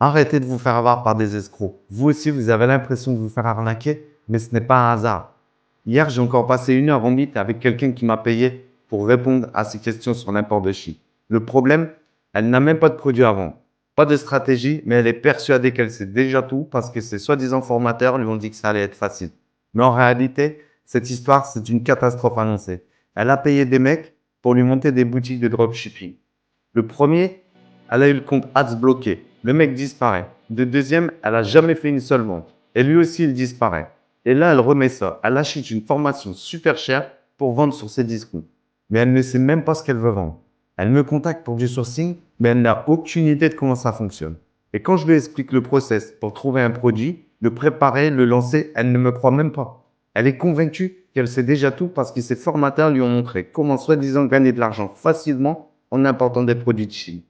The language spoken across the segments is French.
Arrêtez de vous faire avoir par des escrocs. Vous aussi, vous avez l'impression de vous faire arnaquer, mais ce n'est pas un hasard. Hier, j'ai encore passé 1 heure en mythe avec quelqu'un qui m'a payé pour répondre à ses questions sur l'import de Chine. Le problème, elle n'a même pas de produit à vendre, pas de stratégie, mais elle est persuadée qu'elle sait déjà tout parce que ses soi-disant formateurs lui ont dit que ça allait être facile. Mais en réalité, cette histoire, c'est une catastrophe annoncée. Elle a payé des mecs pour lui monter des boutiques de dropshipping. Le premier, elle a eu le compte ads bloqué. Le mec disparaît. Le deuxième, elle a jamais fait une seule vente. Et lui aussi, il disparaît. Et là, elle remet ça. Elle achète une formation super chère pour vendre sur ses discounts. Mais elle ne sait même pas ce qu'elle veut vendre. Elle me contacte pour du sourcing, mais elle n'a aucune idée de comment ça fonctionne. Et quand je lui explique le process pour trouver un produit, le préparer, le lancer, elle ne me croit même pas. Elle est convaincue qu'elle sait déjà tout parce que ses formateurs lui ont montré comment soi-disant gagner de l'argent facilement en important des produits de Chine.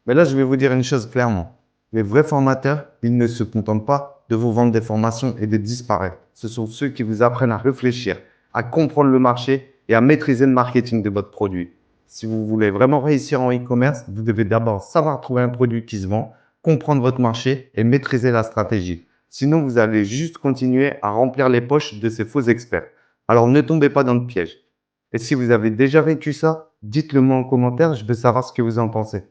Mais là, je vais vous dire une chose clairement. Les vrais formateurs, ils ne se contentent pas de vous vendre des formations et de disparaître. Ce sont ceux qui vous apprennent à réfléchir, à comprendre le marché et à maîtriser le marketing de votre produit. Si vous voulez vraiment réussir en e-commerce, vous devez d'abord savoir trouver un produit qui se vend, comprendre votre marché et maîtriser la stratégie. Sinon, vous allez juste continuer à remplir les poches de ces faux experts. Alors ne tombez pas dans le piège. Et si vous avez déjà vécu ça, dites-le moi en commentaire, je veux savoir ce que vous en pensez.